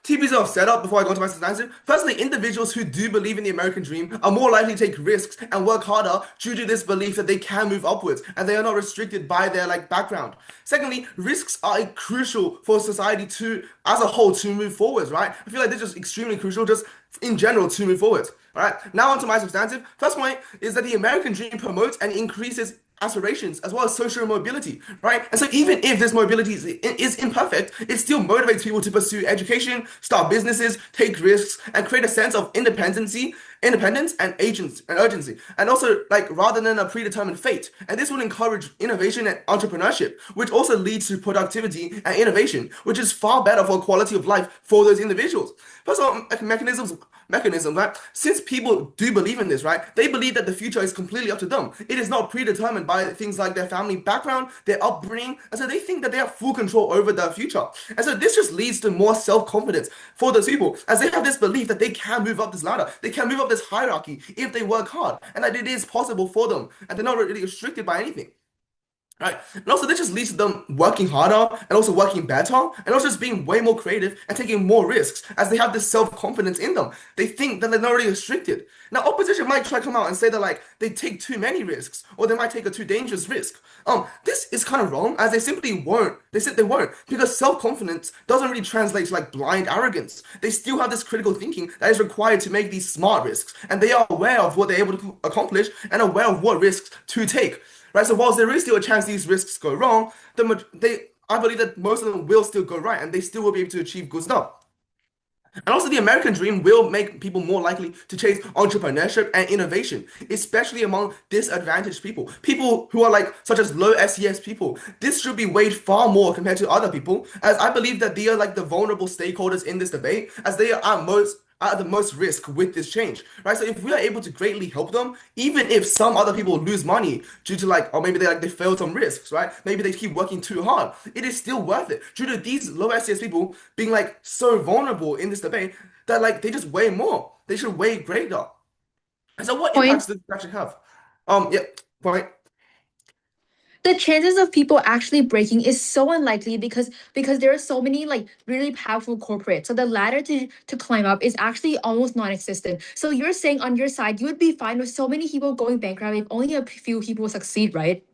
TPs of setup before I go into my answer. Firstly, individuals who do believe in the American dream are more likely to take risks and work harder due to this belief that they can move upwards and they are not restricted by their background. Secondly, risks are crucial for society to, as a whole, to move forwards, right? I feel like they're just extremely crucial, just in general, to move forwards. All right. Now onto my substantive. First point is that the American dream promotes and increases aspirations as well as social mobility, right? And so even if this mobility is imperfect, it still motivates people to pursue education, start businesses, take risks, and create a sense of independence and urgency. And also rather than a predetermined fate. And this will encourage innovation and entrepreneurship, which also leads to productivity and innovation, which is far better for quality of life for those individuals. First of all, mechanism, right? Since people do believe in this, right? They believe that the future is completely up to them. It is not predetermined by things like their family background, their upbringing, and so they think that they have full control over their future. And so this just leads to more self-confidence for those people, as they have this belief that they can move up this ladder, they can move up this hierarchy if they work hard, and that it is possible for them, and they're not really restricted by anything. Right. And also this just leads to them working harder and also working better and also just being way more creative and taking more risks as they have this self-confidence in them. They think that they're not really restricted. Now opposition might try to come out and say that they take too many risks or they might take a too dangerous risk. This is kind of wrong as they simply won't. They said they won't because self-confidence doesn't really translate to blind arrogance. They still have this critical thinking that is required to make these smart risks and they are aware of what they're able to accomplish and aware of what risks to take. Right, so whilst there is still a chance these risks go wrong, I believe that most of them will still go right, and they still will be able to achieve good stuff. And also, the American dream will make people more likely to chase entrepreneurship and innovation, especially among disadvantaged people. People who are such as low SES people. This should be weighed far more compared to other people, as I believe that they are the vulnerable stakeholders in this debate, as they are at the most risk with this change, right? So if we are able to greatly help them, even if some other people lose money due to or maybe they failed some risks, right? Maybe they keep working too hard. It is still worth it due to these low SES people being so vulnerable in this debate that they just weigh more. They should weigh greater. And so what impacts does this actually have? Yeah, point. The chances of people actually breaking is so unlikely because there are so many really powerful corporates. So the ladder to climb up is actually almost non-existent. So you're saying on your side you would be fine with so many people going bankrupt if only a few people succeed, right?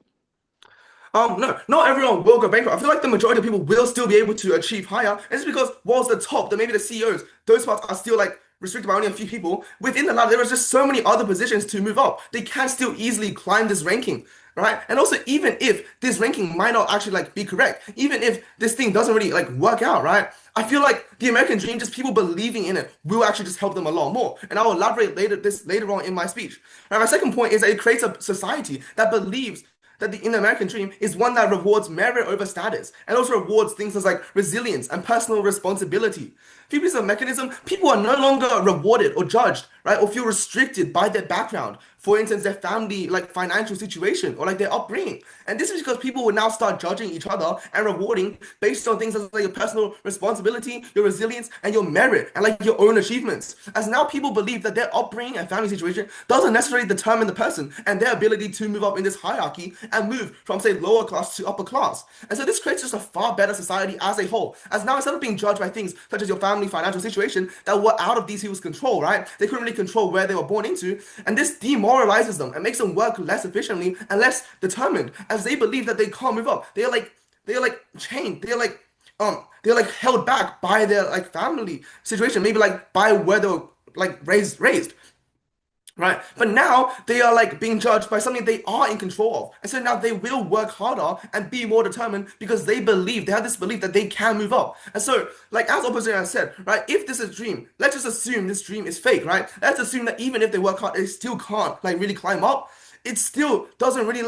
No, not everyone will go bankrupt. I feel like the majority of people will still be able to achieve higher. And it's because whilst the top, maybe the CEOs, those parts are still restricted by only a few people. Within the ladder, there is just so many other positions to move up. They can still easily climb this ranking, right? And also, even if this ranking might not actually be correct, even if this thing doesn't really work out, right? I feel like the American dream, just people believing in it, will actually just help them a lot more. And I will elaborate later on in my speech. And my second point is that it creates a society that believes that in the American dream is one that rewards merit over status and also rewards things as resilience and personal responsibility. Few pieces of mechanism, people are no longer rewarded or judged, right, or feel restricted by their background. For instance, their family, financial situation or their upbringing. And this is because people will now start judging each other and rewarding based on things like your personal responsibility, your resilience, and your merit, and your own achievements. As now people believe that their upbringing and family situation doesn't necessarily determine the person and their ability to move up in this hierarchy and move from, say, lower class to upper class. And so this creates just a far better society as a whole. As now instead of being judged by things such as your family financial situation that were out of these people's control, right? They couldn't really control where they were born into. And this demoralizes them and makes them work less efficiently and less determined as they believe that they can't move up. They are chained. They're held back by their family situation, maybe by where they were raised. Right, but now they are being judged by something they are in control of, and so now they will work harder and be more determined because they have this belief that they can move up. And so, as opposite I said, right, if this is a dream, let's just assume this dream is fake, right? Let's assume that even if they work hard, they still can't really climb up. It still doesn't really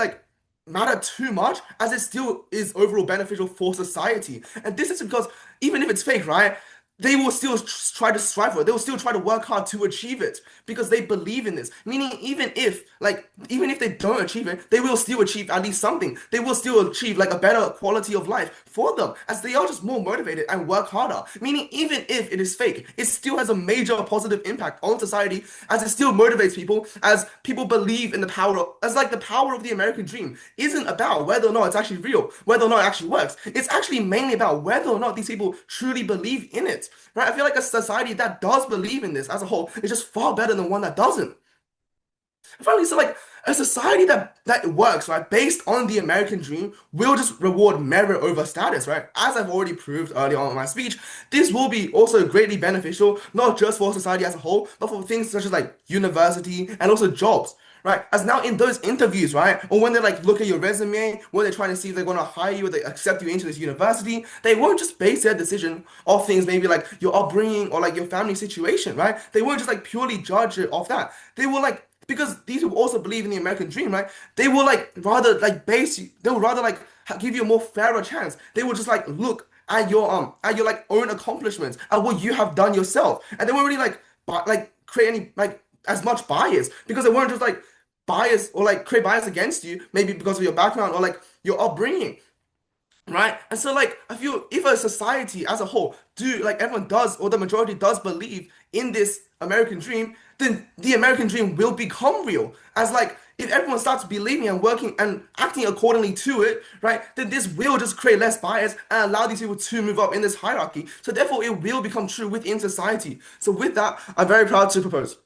matter too much as it still is overall beneficial for society. And this is because even if it's fake, right? They will still try to strive for it. They will still try to work hard to achieve it because they believe in this. Meaning, even if they don't achieve it, they will still achieve at least something. They will still achieve a better quality of life for them, as they are just more motivated and work harder. Meaning, even if it is fake, it still has a major positive impact on society, as it still motivates people, as people believe in the power of, as like the power of the American dream isn't about whether or not it's actually real, whether or not it actually works. It's actually mainly about whether or not these people truly believe in it, right? I feel like a society that does believe in this as a whole is just far better than one that doesn't. Finally, so like a society that works, right, based on the American dream will just reward merit over status, right? As I've already proved earlier on in my speech, this will be also greatly beneficial, not just for society as a whole, but for things such as like university and also jobs. Right, as now in those interviews, right, or when they like look at your resume, when they're trying to see if they're going to hire you or they accept you into this university, they won't just base their decision off things maybe like your upbringing or like your family situation, right? They won't just like purely judge it off that. They will like, because these people also believe in the American dream, right? They will like rather like base you, they will rather like give you a more fairer chance. They will just like look at your like own accomplishments, at what you have done yourself, and they won't really like create any like as much bias, because they won't just like bias or like create bias against you, maybe because of your background or like your upbringing. Right? And so like I feel if a society as a whole do like everyone does or the majority does believe in this American dream, then the American dream will become real. As like if everyone starts believing and working and acting accordingly to it, right, then this will just create less bias and allow these people to move up in this hierarchy. So therefore it will become true within society. So with that, I'm very proud to propose.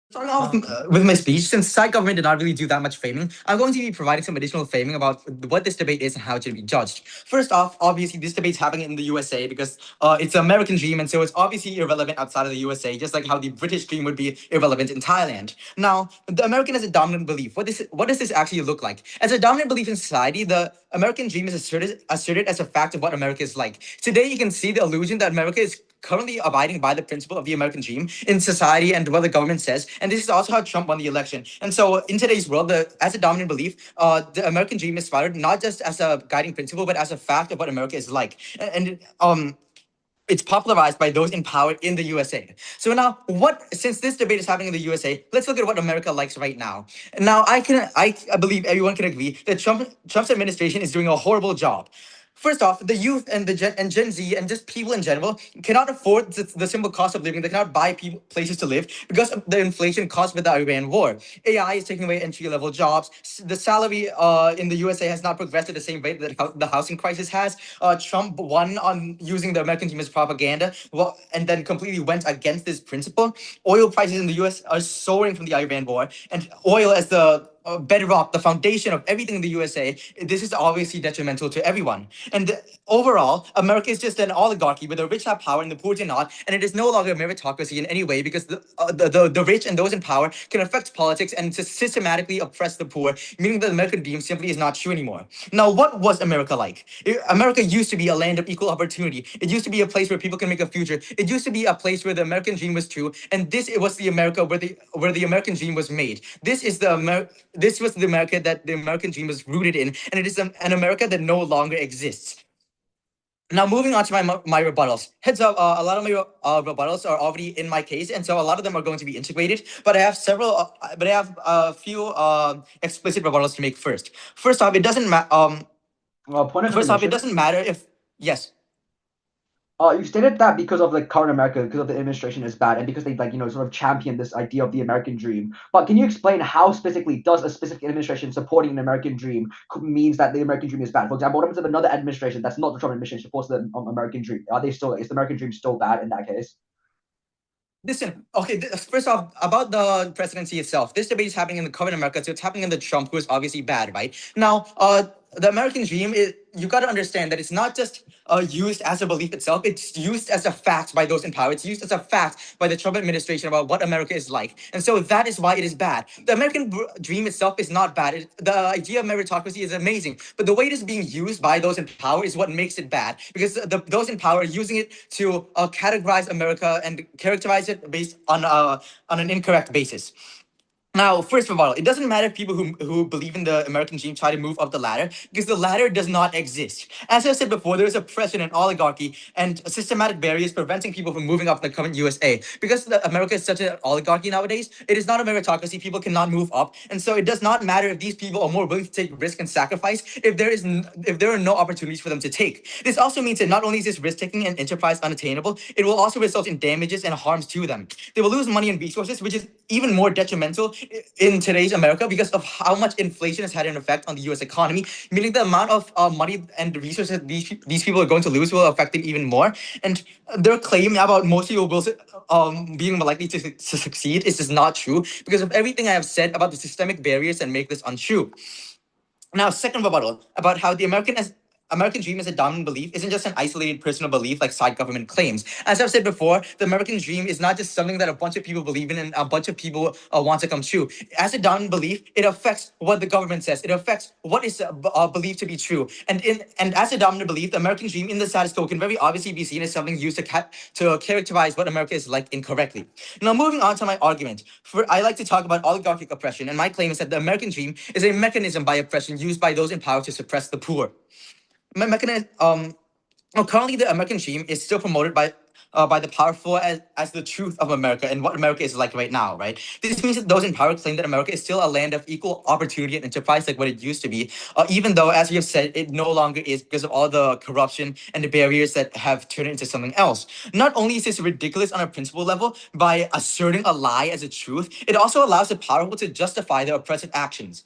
Starting off with my speech, since side government did not really do that much framing, I'm going to be providing some additional framing about what this debate is and how it should be judged. First off, obviously, this debate's happening in the USA because it's an American dream, and so it's obviously irrelevant outside of the USA, just like how the British dream would be irrelevant in Thailand. Now, the American is a dominant belief. What does this actually look like? As a dominant belief in society, the American dream is asserted as a fact of what America is like. Today, you can see the illusion that America is currently abiding by the principle of the American dream in society and what the government says. And this is also how Trump won the election. And so in today's world, as a dominant belief, the American dream is followed not just as a guiding principle, but as a fact of what America is like. And it's popularized by those in power in the USA. So now, since this debate is happening in the USA, let's look at what America likes right now. Now, I believe everyone can agree that Trump's administration is doing a horrible job. First off, the youth and Gen Z and just people in general cannot afford the simple cost of living. They cannot buy places to live because of the inflation caused with the Iran war. AI is taking away entry-level jobs. The salary in the USA has not progressed at the same rate that the housing crisis has. Trump won on using the American dream as propaganda, and then completely went against this principle. Oil prices in the US are soaring from the Iran war, and oil as the bedrock, the foundation of everything in the USA, this is obviously detrimental to everyone. And overall, America is just an oligarchy where the rich have power and the poor do not, and it is no longer a meritocracy in any way because the rich and those in power can affect politics and to systematically oppress the poor, meaning that the American dream simply is not true anymore. Now, what was America like? America used to be a land of equal opportunity. It used to be a place where people can make a future. It used to be a place where the American dream was true, and it was the America where the American dream was made. This was the America that the American dream was rooted in, and it is an America that no longer exists. Now, moving on to my rebuttals. Heads up, a lot of my rebuttals are already in my case, and so a lot of them are going to be integrated. But I have a few explicit rebuttals to make first. First off, it doesn't matter. First off, it doesn't matter if yes. You stated that because of the current America, because of the administration is bad, and because they sort of champion this idea of the American dream. But can you explain how specifically does a specific administration supporting an American dream means that the American dream is bad? For example, what happens if another administration that's not the Trump administration supports the American dream? Is the American dream still bad in that case? Listen, okay, first off, about the presidency itself, this debate is happening in the current America, so it's happening in the Trump, who is obviously bad, right? Now, the American dream you got to understand that it's not just used as a belief itself, it's used as a fact by those in power. It's used as a fact by the Trump administration about what America is like. And so that is why it is bad. The American dream itself is not bad. The idea of meritocracy is amazing, but the way it is being used by those in power is what makes it bad, because those in power are using it to categorize America and characterize it based on an incorrect basis. Now, first of all, it doesn't matter if people who believe in the American dream try to move up the ladder, because the ladder does not exist. As I said before, there is oppression and oligarchy and systematic barriers preventing people from moving up in the current USA. Because America is such an oligarchy nowadays, it is not a meritocracy. People cannot move up, and so it does not matter if these people are more willing to take risk and sacrifice if there are no opportunities for them to take. This also means that not only is this risk taking and enterprise unattainable, it will also result in damages and harms to them. They will lose money and resources, which is even more detrimental in today's America because of how much inflation has had an effect on the U.S. economy, meaning the amount of money and resources these people are going to lose will affect them even more. And their claim about most people will being likely to succeed is just not true because of everything I have said about the systemic barriers that make this untrue. Now, second rebuttal about how the American dream as a dominant belief isn't just an isolated personal belief like side government claims. As I've said before, the American dream is not just something that a bunch of people believe in and a bunch of people want to come true. As a dominant belief, it affects what the government says. It affects what is believed to be true. And as a dominant belief, the American dream in the status quo can very obviously be seen as something used to characterize what America is like incorrectly. Now, moving on to my argument, I like to talk about oligarchic oppression, and my claim is that the American dream is a mechanism by oppression used by those in power to suppress the poor. Currently, the American dream is still promoted by the powerful as the truth of America and what America is like right now, right? This means that those in power claim that America is still a land of equal opportunity and enterprise like what it used to be, even though, as we have said, it no longer is because of all the corruption and the barriers that have turned it into something else. Not only is this ridiculous on a principle level by asserting a lie as a truth, it also allows the powerful to justify their oppressive actions.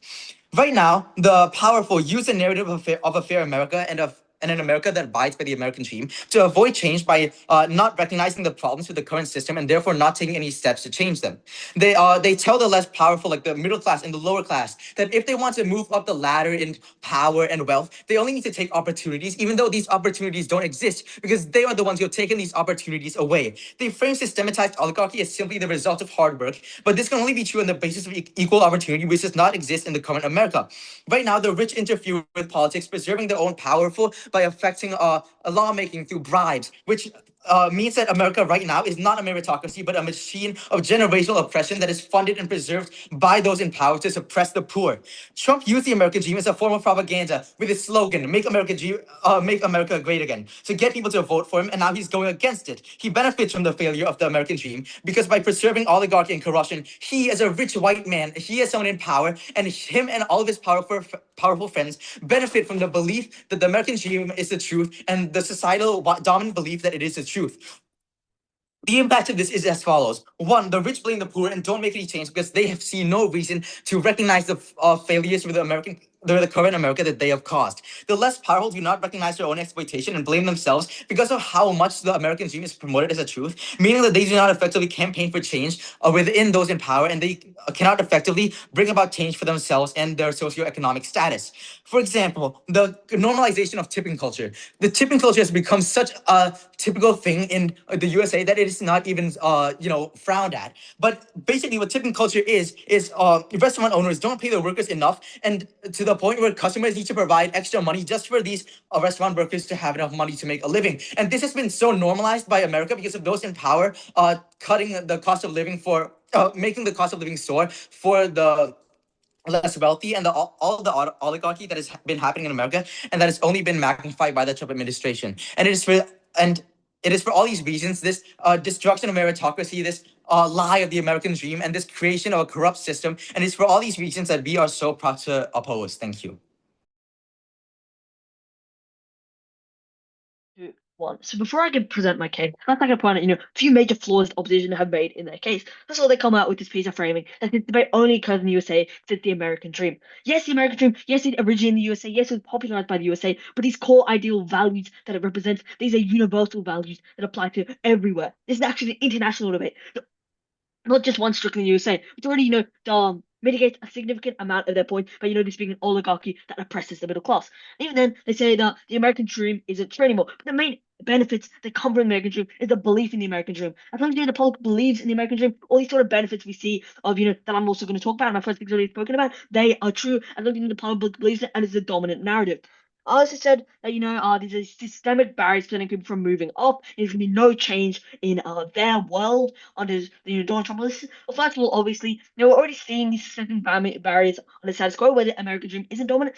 Right now, the powerful use the narrative of a fair America and an America that abides by the American dream to avoid change by not recognizing the problems with the current system and therefore not taking any steps to change them. They tell the less powerful, like the middle class and the lower class, that if they want to move up the ladder in power and wealth, they only need to take opportunities, even though these opportunities don't exist, because they are the ones who have taken these opportunities away. They frame systematized oligarchy as simply the result of hard work, but this can only be true on the basis of equal opportunity, which does not exist in the current America. Right now, the rich interfere with politics, preserving their own powerful by affecting lawmaking through bribes, which means that America right now is not a meritocracy, but a machine of generational oppression that is funded and preserved by those in power to suppress the poor. Trump used the American dream as a form of propaganda with his slogan, make America great again, to get people to vote for him, and now he's going against it. He benefits from the failure of the American dream because by preserving oligarchy and corruption, he as a rich white man, he as someone in power, and him and all of his powerful friends benefit from the belief that the American dream is the truth and the societal dominant belief that it is the truth. The impact of this is as follows. One, the rich blame the poor and don't make any change because they have seen no reason to recognize the failures with the current America that they have caused. The less powerful do not recognize their own exploitation and blame themselves because of how much the American dream is promoted as a truth, meaning that they do not effectively campaign for change within those in power, and they cannot effectively bring about change for themselves and their socioeconomic status. For example, the normalization of tipping culture. The tipping culture has become such a typical thing in the USA that it is not even frowned at. But basically, what tipping culture is restaurant owners don't pay their workers enough, and to the point where customers need to provide extra money just for these restaurant workers to have enough money to make a living. And this has been so normalized by America because of those in power cutting the cost of living making the cost of living soar for the less wealthy and all of the oligarchy that has been happening in America, and that has only been magnified by the Trump administration. And it is for all these reasons, this destruction of meritocracy, this lie of the American dream, and this creation of a corrupt system, and it's for all these reasons that we are so proud to oppose. Thank you. One. So before I can present my case, I'd like to point out, a few major flaws the opposition have made in their case. First of all, they come out with this piece of framing that this debate only occurs in the USA since the American dream. Yes, the American dream, yes, it originated in the USA, yes, it was popularized by the USA, but these core ideal values that it represents, these are universal values that apply to everywhere. This is actually an international debate, not just one strictly in the USA. It's already, mitigates a significant amount of their point by, this being an oligarchy that oppresses the middle class. Even then, they say that the American dream isn't true anymore. But the main benefits that come from the American dream is the belief in the American dream. As long as the public believes in the American dream, all these sort of benefits we see of, that I'm also going to talk about, my first thing's already spoken about, they are true as long as the public believes it and it's the dominant narrative. I also said that there's a systemic barriers preventing people from moving up. There's gonna be no change in their world under Donald Trump. Well, first of all, obviously, we're already seeing these systemic barriers on the status quo where the American dream isn't dominant.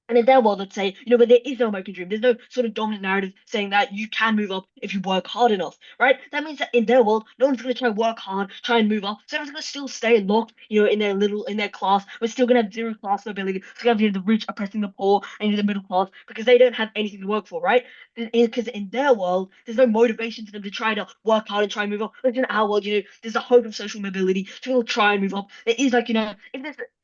And in their world, let's say, but there is no American dream. There's no sort of dominant narrative saying that you can move up if you work hard enough, right? That means that in their world, no one's going to try and work hard, try and move up. So everyone's going to still stay locked, in their class. We're still going to have zero class mobility. It's going to have the rich oppressing the poor and the middle class because they don't have anything to work for, right? Because in their world, there's no motivation for them to try to work hard and try and move up. Like in our world, there's a hope of social mobility. People try and move up. There is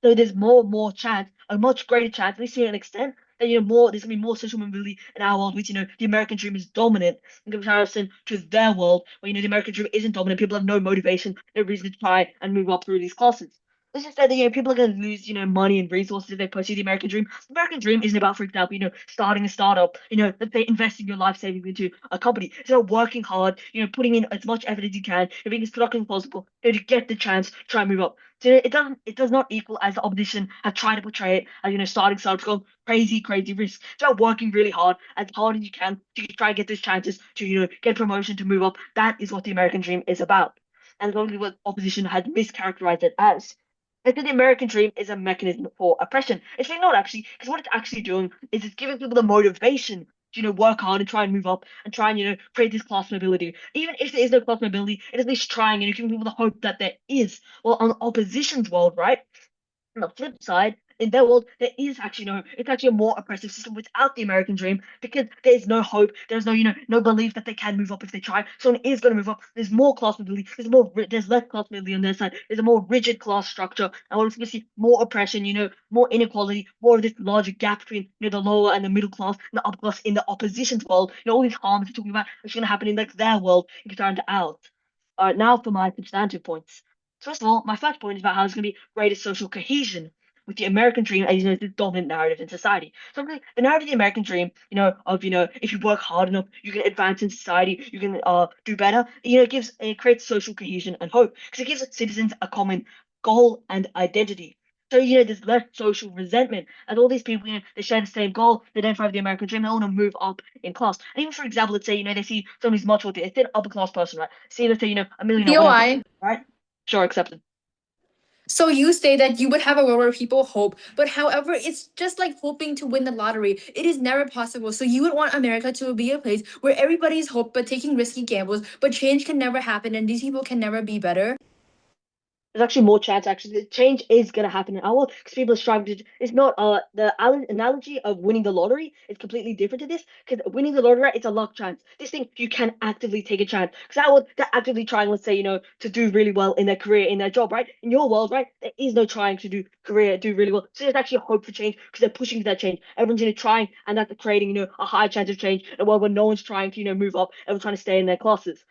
there's more chance, a much greater chance, at least to an extent, that there's gonna be more social mobility in our world, which the American dream is dominant in comparison to their world, where the American dream isn't dominant. People have no motivation, no reason to try and move up through these classes. Let's just say that people are going to lose money and resources if they pursue the American dream. The American dream isn't about, for example, starting a startup. Let's say investing your life savings into a company. It's about working hard. Putting in as much effort as you can, being as productive as possible, to get the chance to try and move up. So it does not equal as the opposition have tried to portray it as starting startups go crazy risk. It's about working really hard as you can to try and get those chances to get promotion, to move up. That is what the American dream is about, and only what opposition had mischaracterized it as. I think the American dream is a mechanism for oppression. It's really not actually, because what it's actually doing is it's giving people the motivation to work hard and try and move up and try and create this class mobility. Even if there is no class mobility, it is at least trying and giving people the hope that there is. Well, on the opposition's world, right? On the flip side, in their world, there is actually it's actually a more oppressive system without the American dream because there's no hope, there's no belief that they can move up if they try. Someone is going to move up. There's more class mobility, there's less class mobility on their side. There's a more rigid class structure, and we're going to see more oppression, more inequality, more of this larger gap between the lower and the middle class and the upper class in the opposition's world. All these harms we're talking about are going to happen in their world in comparison to ours. All right, now for my substantive points. First of all, my first point is about how there's going to be greater social cohesion with the American dream as the dominant narrative in society. So the narrative of the American dream, of if you work hard enough, you can advance in society, you can do better. It creates social cohesion and hope because it gives citizens a common goal and identity. So there's less social resentment, as all these people they share the same goal, they identify with the American dream, they want to move up in class. And even for example, let's say they see someone who's much wealthier, it's an upper class person, right? See, let's say a millionaire, whatever, DOI. right? Sure, accepted. So you say that you would have a world where people hope, but however, it's just like hoping to win the lottery. It is never possible. So you would want America to be a place where everybody's hope but taking risky gambles, but change can never happen and these people can never be better. There's actually more chance. Actually, the change is gonna happen in our world because people are striving to. It's not the analogy of winning the lottery is completely different to this because winning the lottery, right, it's a luck chance. This thing you can actively take a chance because our world they're actively trying, let's say to do really well in their career, in their job, right? In your world, right, there is no trying to do really well. So there's actually a hope for change because they're pushing for that change. Everyone's trying, and that's creating a high chance of change. In a world where no one's trying to move up, everyone's trying to stay in their classes.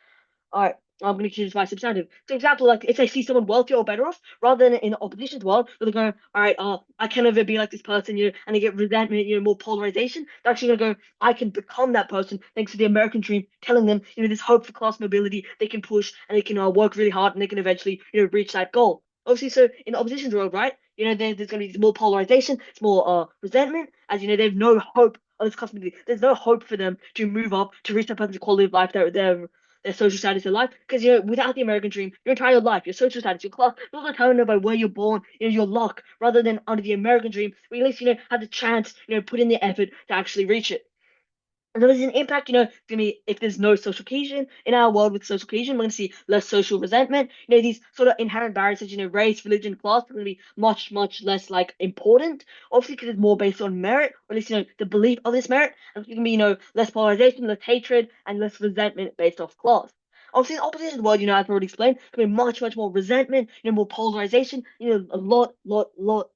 All right, I'm going to choose my substantive. For example, like if I see someone wealthier or better off, rather than in the opposition's world, where they go, all right, I can never be like this person, and they get resentment, more polarization. They're actually going to go, I can become that person thanks to the American dream, telling them, there's hope for class mobility. They can push and they can work really hard and they can eventually, reach that goal. Obviously, so in the opposition's world, right, there's going to be more polarization, it's more resentment, as they have no hope of this class mobility. There's no hope for them to move up to reach that person's quality of life, their social status in life. Because without the American dream, your entire life, your social status, your class, not determined by where you're born, your luck, rather than under the American dream, we at least have the chance, put in the effort to actually reach it. And there is an impact, gonna be if there's no social cohesion in our world with social cohesion, we're gonna see less social resentment. These sort of inherent barriers such as race, religion, class are gonna be much, much less like important. Obviously, because it's more based on merit, or at least the belief of this merit. And it's gonna be less polarization, less hatred, and less resentment based off class. Obviously, the opposition world, as I've already explained, can be much, much more resentment, more polarization, a lot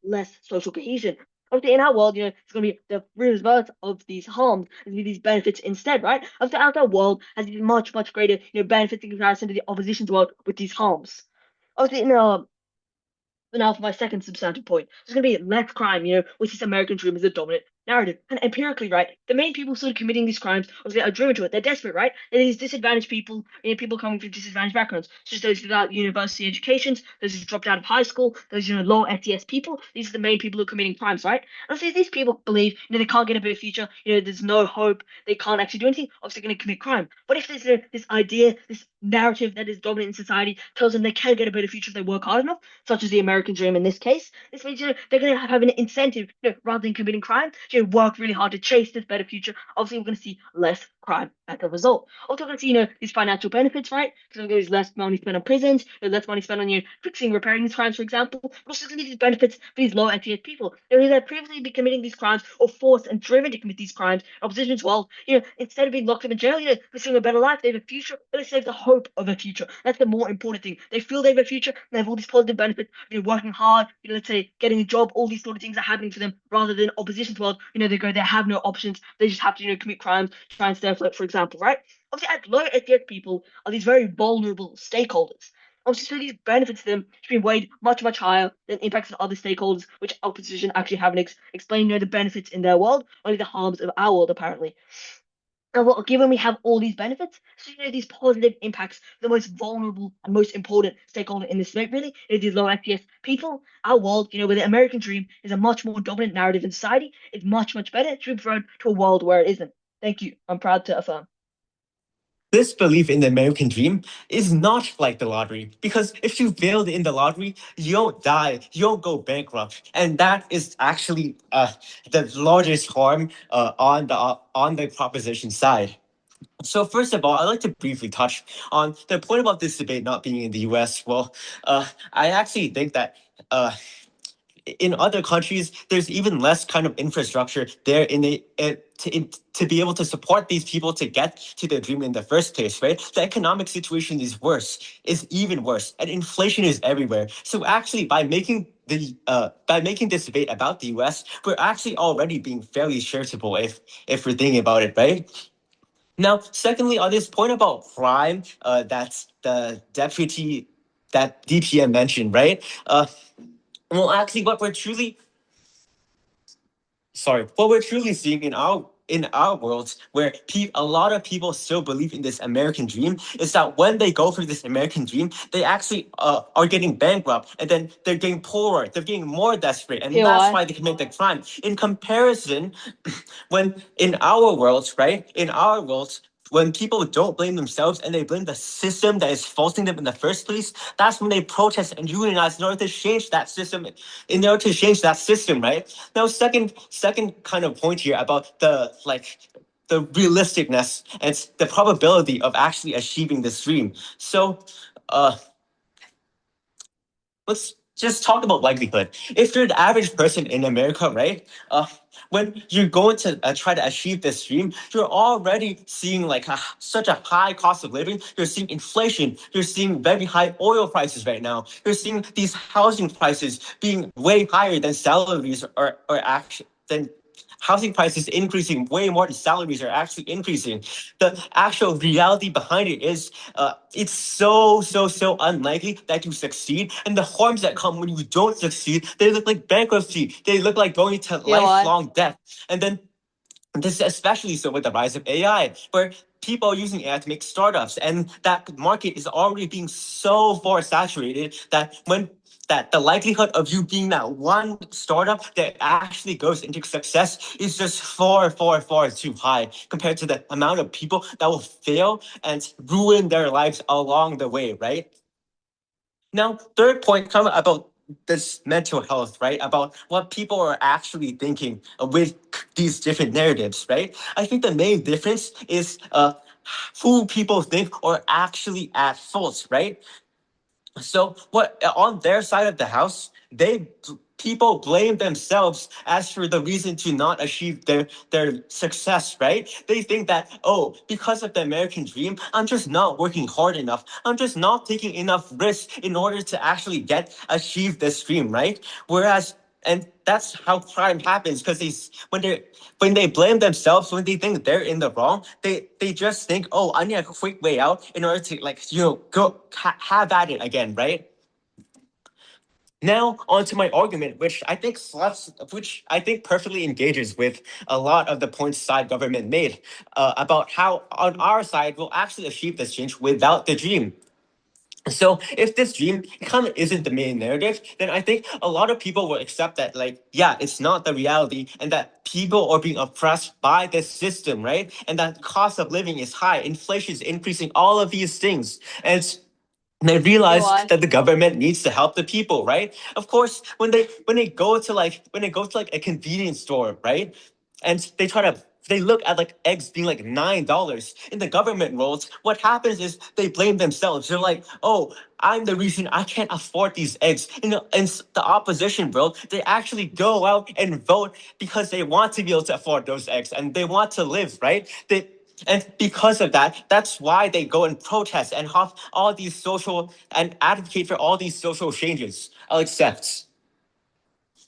less social cohesion. Obviously, in our world, it's going to be the reverse of these harms, and these benefits instead, right? Obviously, our world has these much, much greater, benefits in comparison to the opposition's world with these harms. Obviously, now for my second substantive point, there's going to be less crime, which is American dream is the dominant narrative. And empirically, right, the main people sort of committing these crimes obviously are driven to it. They're desperate, right? They're these disadvantaged people, people coming from disadvantaged backgrounds, such as those without university educations, those who dropped out of high school, those low SES people. These are the main people who are committing crimes, right? And obviously, these people believe they can't get a better future. There's no hope. They can't actually do anything. Obviously, going to commit crime. But if there's this idea, this narrative that is dominant in society, tells them they can get a better future if they work hard enough, such as the American dream in this case, this means they're going to have an incentive, rather than committing crime, to work really hard to chase this better future. Obviously, we're going to see less crime as a result. Also, we're going to see these financial benefits, right? Because there's less money spent on prisons, there's less money spent on fixing, repairing these crimes, for example. But also, going to these benefits for these low SES people. They're either previously been committing these crimes or forced and driven to commit these crimes. Opposition as well, instead of being locked up in jail, they're seeing a better life. They have a future, but they have the hope of a future. That's the more important thing. They feel they have a future. They have all these positive benefits. Working hard. Let's say getting a job. All these sort of things are happening for them. Rather than opposition's world, they have no options. They just have to commit crimes, try and stay afloat, for example, right? Obviously, as low SES people are these very vulnerable stakeholders. Obviously, so these benefits to them should be weighed much, much higher than impacts on other stakeholders, which opposition actually haven't explained the benefits in their world, only the harms of our world, apparently. And given we have all these benefits, so these positive impacts, the most vulnerable and most important stakeholder in this debate really is these low SES people. Our world, where the American dream is a much more dominant narrative in society, is much, much better to be preferred to a world where it isn't. Thank you. I'm proud to affirm. This belief in the American dream is not like the lottery, because if you failed in the lottery, you don't die, you don't go bankrupt, and that is actually the largest harm on the proposition side. So first of all, I'd like to briefly touch on the point about this debate not being in the U.S. Well, I actually think that in other countries, there's even less kind of infrastructure there to be able to support these people to get to their dream in the first place, right? The economic situation is even worse, and inflation is everywhere. So actually, by making this debate about the U.S., we're actually already being fairly charitable if we're thinking about it, right? Now, secondly, on this point about crime, that's the deputy that DPM mentioned, right? Well, actually, what we're truly seeing in our world, where a lot of people still believe in this American dream, is that when they go for this American dream, they actually are getting bankrupt, and then they're getting poorer, they're getting more desperate, and that's why they commit the crime. In comparison, when in our world, right, when people don't blame themselves and they blame the system that is faulting them in the first place, that's when they protest and unionize in order to change that system. Right? Now, second kind of point here about the realisticness and the probability of actually achieving this dream. So, let's just talk about likelihood. If you're the average person in America, right? When you're going to try to achieve this dream, you're already seeing such a high cost of living. You're seeing inflation. You're seeing very high oil prices right now. You're seeing these housing prices being way higher than salaries than housing prices increasing way more than salaries are actually increasing. The actual reality behind it is it's so unlikely that you succeed, and the harms that come when you don't succeed, they look like bankruptcy. They look like going to lifelong death. And then this is especially so with the rise of AI, where people are using AI to make startups, and that market is already being so far saturated that the likelihood of you being that one startup that actually goes into success is just far too high compared to the amount of people that will fail and ruin their lives along the way, right? Now, third point, kind of about this mental health, right? About what people are actually thinking with these different narratives, right? I think the main difference is who people think are actually at fault, right? So what on their side of the house, people blame themselves as for the reason to not achieve their success, right? They think that, oh, because of the American dream, I'm just not working hard enough. I'm just not taking enough risks in order to actually achieve this dream, right? And that's how crime happens, because when they blame themselves, when they think they're in the wrong, they just think, oh, I need a quick way out in order to go have at it again, right? Now onto my argument, which I think perfectly engages with a lot of the points side government made about how on our side we'll actually achieve this change without the dream. So if this dream kind of isn't the main narrative, then I think a lot of people will accept that, like, yeah, it's not the reality, and that people are being oppressed by this system, right? And that the cost of living is high, inflation is increasing, all of these things. And they realize why? that the government needs to help the people, right? Of course, when they go to like a convenience store, right? And they look at like eggs being like $9 in the government world. What happens is they blame themselves. They're like, oh, I'm the reason I can't afford these eggs. In the opposition world, they actually go out and vote because they want to be able to afford those eggs and they want to live, right? And because of that, that's why they go and protest and have all these social and advocate for all these social changes. I'll accept.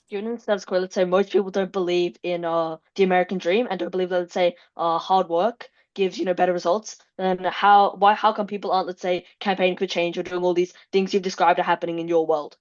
Given in status quo, let's say most people don't believe in the American dream and don't believe that, let's say, hard work gives better results, then how come people aren't, let's say, campaigning for change or doing all these things you've described are happening in your world?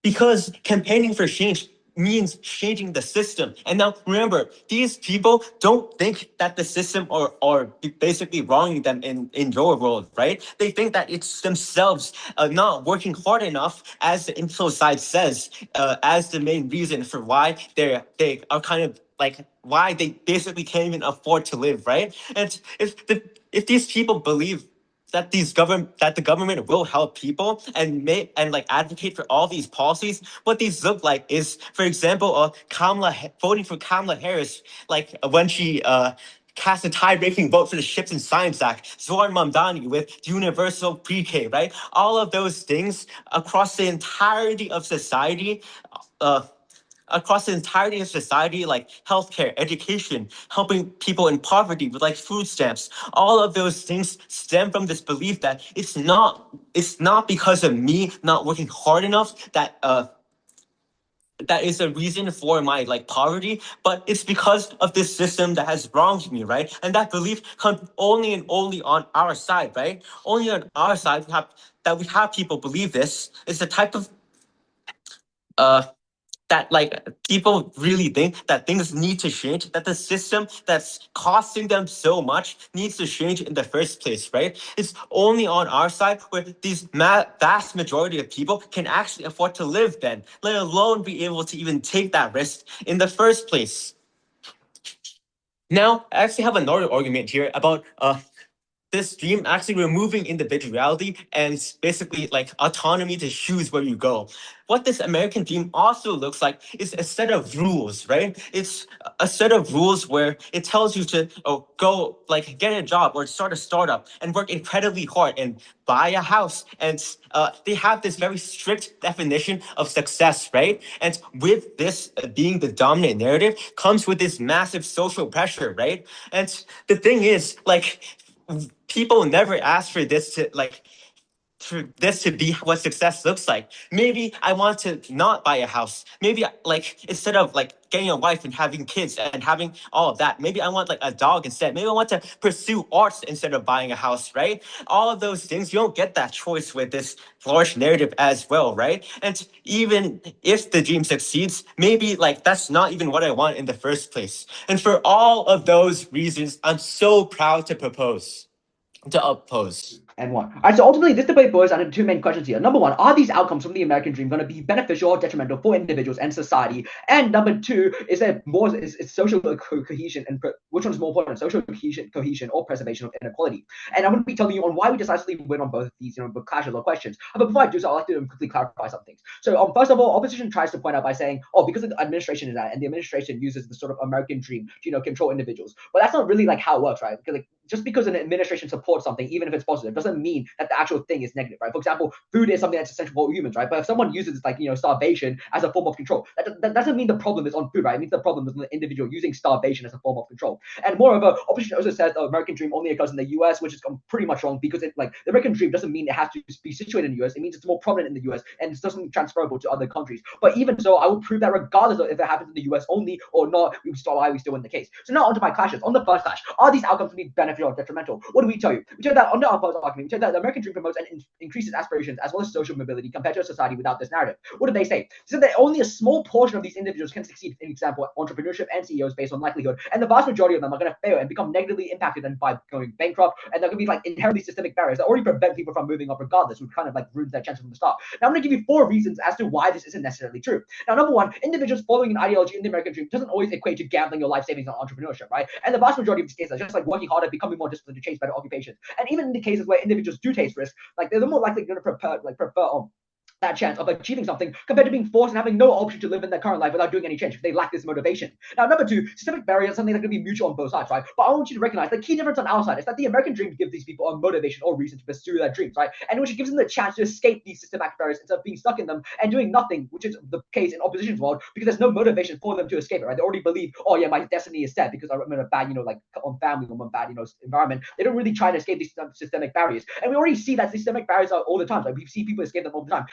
Because campaigning for change means changing the system. And now remember, these people don't think that the system are basically wronging them in your world, right? They think that it's themselves not working hard enough, as the info side says, as the main reason for why they are kind of like why they basically can't even afford to live, right? And if these people believe that the government will help people and make and like advocate for all these policies. What these look like is, for example, voting for Kamala Harris, like when she cast a tie-breaking vote for the Ships and Science Act, Zohar Mamdani with universal pre-K, right? All of those things across the entirety of society. Uh, Across the entirety of society, like healthcare, education, helping people in poverty with like food stamps. All of those things stem from this belief that it's not because of me not working hard enough that is a reason for my like poverty, but it's because of this system that has wronged me, right? And that belief comes only and only on our side, right? Only on our side we have people believe this. It's the type of uh that like people really think that things need to change, that the system that's costing them so much needs to change in the first place, right? It's only on our side where these vast majority of people can actually afford to live then, let alone be able to even take that risk in the first place. Now, I actually have another argument here about this dream actually removing individuality and basically like autonomy to choose where you go. What this American dream also looks like is a set of rules, right? It's a set of rules where it tells you to go like get a job or start a startup and work incredibly hard and buy a house. And they have this very strict definition of success, right? And with this being the dominant narrative comes with this massive social pressure, right? And the thing is, like, people never ask for this to be what success looks like. Maybe I want to not buy a house. Maybe like instead of like getting a wife and having kids and having all of that, maybe I want like a dog instead. Maybe I want to pursue arts instead of buying a house, right? All of those things, you don't get that choice with this flourish narrative as well, right? And even if the dream succeeds, maybe like that's not even what I want in the first place. And for all of those reasons, I'm so proud to oppose. And one. All right, so ultimately, this debate boils down to two main questions here. Number one, are these outcomes from the American dream going to be beneficial or detrimental for individuals and society? And number two, is social cohesion and which one's more important, social cohesion or preservation of inequality? And I'm going to be telling you on why we decisively win on both of these, clashes or questions. But before I do so, I'd like to quickly clarify some things. So, first of all, opposition tries to point out by saying, oh, because the administration is that, and the administration uses the sort of American dream to, control individuals. But that's not really like how it works, right? Because just because an administration supports something, even if it's positive, doesn't mean that the actual thing is negative, right? For example, food is something that's essential for humans, right? But if someone uses starvation as a form of control, that doesn't mean the problem is on food, right? It means the problem is on the individual using starvation as a form of control. And moreover, opposition also says the American dream only occurs in the US, which is pretty much wrong because the American dream doesn't mean it has to be situated in the US. It means it's more prominent in the US and it doesn't transferable to other countries. But even so, I would prove that regardless of if it happens in the US only or not, why we still win the case. So now onto my clashes. On the first clash, are these outcomes to be beneficial beneficial or detrimental? What do we tell you? We tell you that under our argument, we tell you that the American dream promotes and increases aspirations as well as social mobility compared to a society without this narrative. What do they say? They said that only a small portion of these individuals can succeed in example entrepreneurship and CEOs based on likelihood, and the vast majority of them are going to fail and become negatively impacted and by going bankrupt, and they're going to be like inherently systemic barriers that already prevent people from moving up regardless, which kind of like ruins their chances from the start. Now I'm going to give you 4 reasons as to why this isn't necessarily true. Now, number 1, individuals following an ideology in the American dream doesn't always equate to gambling your life savings on entrepreneurship, right? And the vast majority of these cases are just like working harder, becoming more disciplined to chase better occupations. And even in the cases where individuals do taste risk, like they're more likely going to prefer that chance of achieving something compared to being forced and having no option to live in their current life without doing any change if they lack this motivation. Now, number 2, systemic barrier is something that can be mutual on both sides, right? But I want you to recognize the key difference on our side is that the American dream gives these people a motivation or reason to pursue their dreams, right? And which gives them the chance to escape these systematic barriers instead of being stuck in them and doing nothing, which is the case in opposition's world, because there's no motivation for them to escape it, right? They already believe, oh yeah, my destiny is set because I'm in a bad, like on family, I'm in a bad, environment. They don't really try to escape these systemic barriers. And we already see that systemic barriers are all the time. Like we see people escape them all the time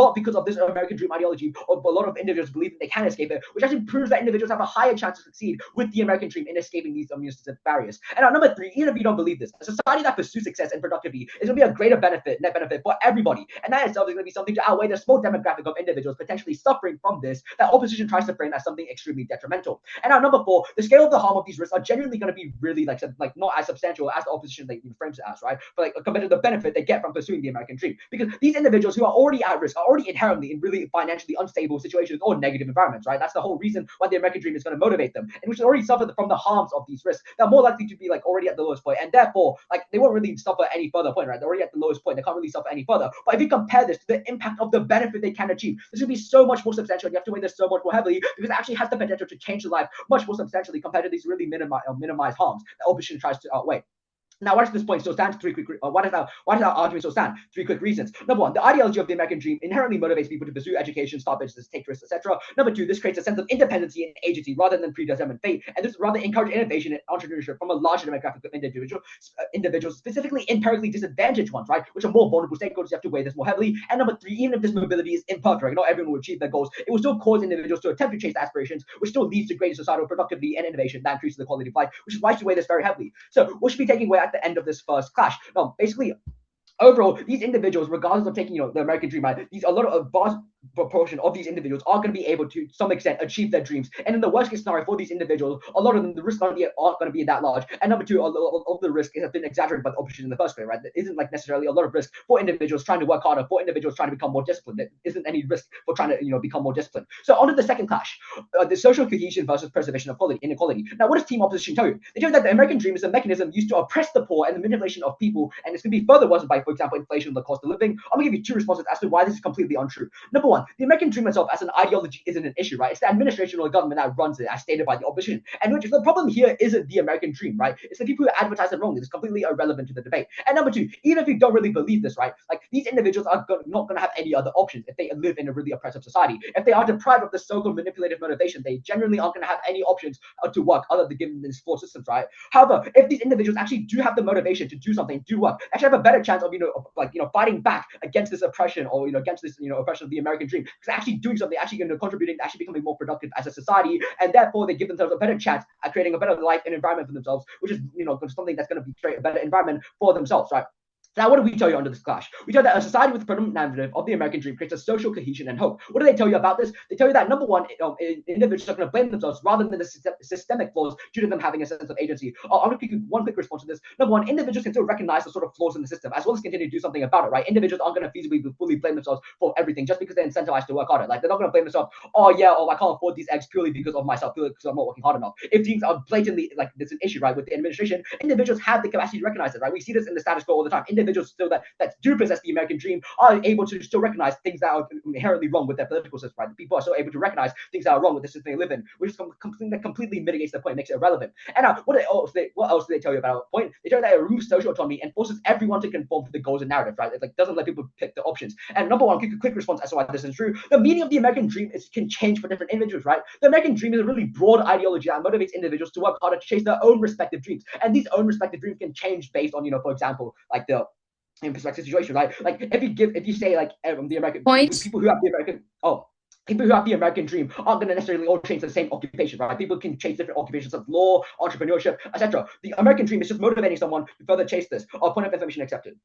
because of this American dream ideology, or a lot of individuals believe that they can escape it, which actually proves that individuals have a higher chance to succeed with the American dream in escaping these systemic barriers. And number 3, even if you don't believe this, a society that pursues success and productivity is going to be a greater net benefit for everybody, and that itself is going to be something to outweigh the small demographic of individuals potentially suffering from this that opposition tries to frame as something extremely detrimental. And number 4, the scale of the harm of these risks are genuinely going to be really like not as substantial as the opposition frames it as, right? But like compared to the benefit they get from pursuing the American dream, because these individuals who are already at risk are already inherently in really financially unstable situations or negative environments, right? That's the whole reason why the American dream is going to motivate them, and which already suffered from the harms of these risks. They're more likely to be like already at the lowest point, and therefore like they won't really suffer any further point, right? They're already at the lowest point, they can't really suffer any further. But if you compare this to the impact of the benefit they can achieve, this will be so much more substantial. You have to weigh this so much more heavily because it actually has the potential to change the life much more substantially compared to these really minimized harms that opposition tries to outweigh. Now, why does this point still stand? Why does our argument still stand? 3 quick reasons. Number 1, the ideology of the American dream inherently motivates people to pursue education, start businesses, take risks, etc. Number 2, this creates a sense of independency and agency rather than predetermined fate, and this rather encourage innovation and entrepreneurship from a larger demographic of individuals, specifically empirically disadvantaged ones, right, which are more vulnerable stakeholders. You have to weigh this more heavily. And number 3, even if this mobility is imperfect, right, not everyone will achieve their goals, it will still cause individuals to attempt to chase aspirations, which still leads to greater societal productivity and innovation that increases the quality of life, which is why you should weigh this very heavily. So, what should be taking away at the end of this first clash? No, basically, overall, these individuals, regardless of taking the American dream, right, a lot of vast proportion of these individuals are going to be able to some extent achieve their dreams. And in the worst case scenario for these individuals, a lot of them, the risks aren't going to be that large. And number 2, of the risk has been exaggerated by the opposition in the first place, right? There isn't like necessarily a lot of risk for individuals trying to work harder, for individuals trying to become more disciplined. There isn't any risk for trying to become more disciplined. So on to the second clash, the social cohesion versus preservation of inequality. Now, what does team opposition tell you? They tell you that the American dream is a mechanism used to oppress the poor and the manipulation of people, and it's going to be further worsened by, for example, inflation and the cost of living. I'm going to give you 2 responses as to why this is completely untrue. Number 1, the American dream itself as an ideology isn't an issue, right? It's the administration or the government that runs it, as stated by the opposition. And which the problem here isn't the American dream, right? It's the people who advertise it wrongly. It's completely irrelevant to the debate. And number 2, even if you don't really believe this, right? Like these individuals are not going to have any other options if they live in a really oppressive society. If they are deprived of the so-called manipulative motivation, they generally aren't going to have any options to work other than given these 4 systems, right? However, if these individuals actually do have the motivation to do something, do work, actually have a better chance of fighting back against this oppression or against this oppression of the American dream, because actually doing something, actually contributing, actually becoming more productive as a society, and therefore they give themselves a better chance at creating a better life and environment for themselves, which is something that's going to create a better environment for themselves, right? Now, what do we tell you under this clash? We tell you that a society with the predominant narrative of the American dream creates a social cohesion and hope. What do they tell you about this? They tell you that, number 1, individuals are going to blame themselves rather than the systemic flaws due to them having a sense of agency. I'm going to give you one quick response to this. Number 1, individuals can still recognize the sort of flaws in the system, as well as continue to do something about it, right? Individuals aren't going to feasibly fully blame themselves for everything just because they're incentivized to work harder. Like, they're not going to blame themselves, I can't afford these eggs purely because of myself, purely because I'm not working hard enough. If things are blatantly, like, there's an issue, right, with the administration, individuals have the capacity to recognize it, right? We see this in the status quo all the time. Individuals still that do possess the American dream are able to still recognize things that are inherently wrong with their political system, right? The people are still able to recognize things that are wrong with the system they live in, which is something that completely mitigates the point, makes it irrelevant. And what else do they tell you about our point? They tell you that it removes social autonomy and forces everyone to conform to the goals and narrative, right? It doesn't let people pick the options. And number 1, quick response as to why this is true. The meaning of the American dream can change for different individuals, right? The American dream is a really broad ideology that motivates individuals to work harder to chase their own respective dreams. And these own respective dreams can change based on, for example, like the in perspective situation, right? Like if you say like the American Points. people who have the American people who have the American dream aren't going to necessarily all chase the same occupation, right? People can chase different occupations of law, entrepreneurship, etc. The American dream is just motivating someone to further chase this. Point of information accepted.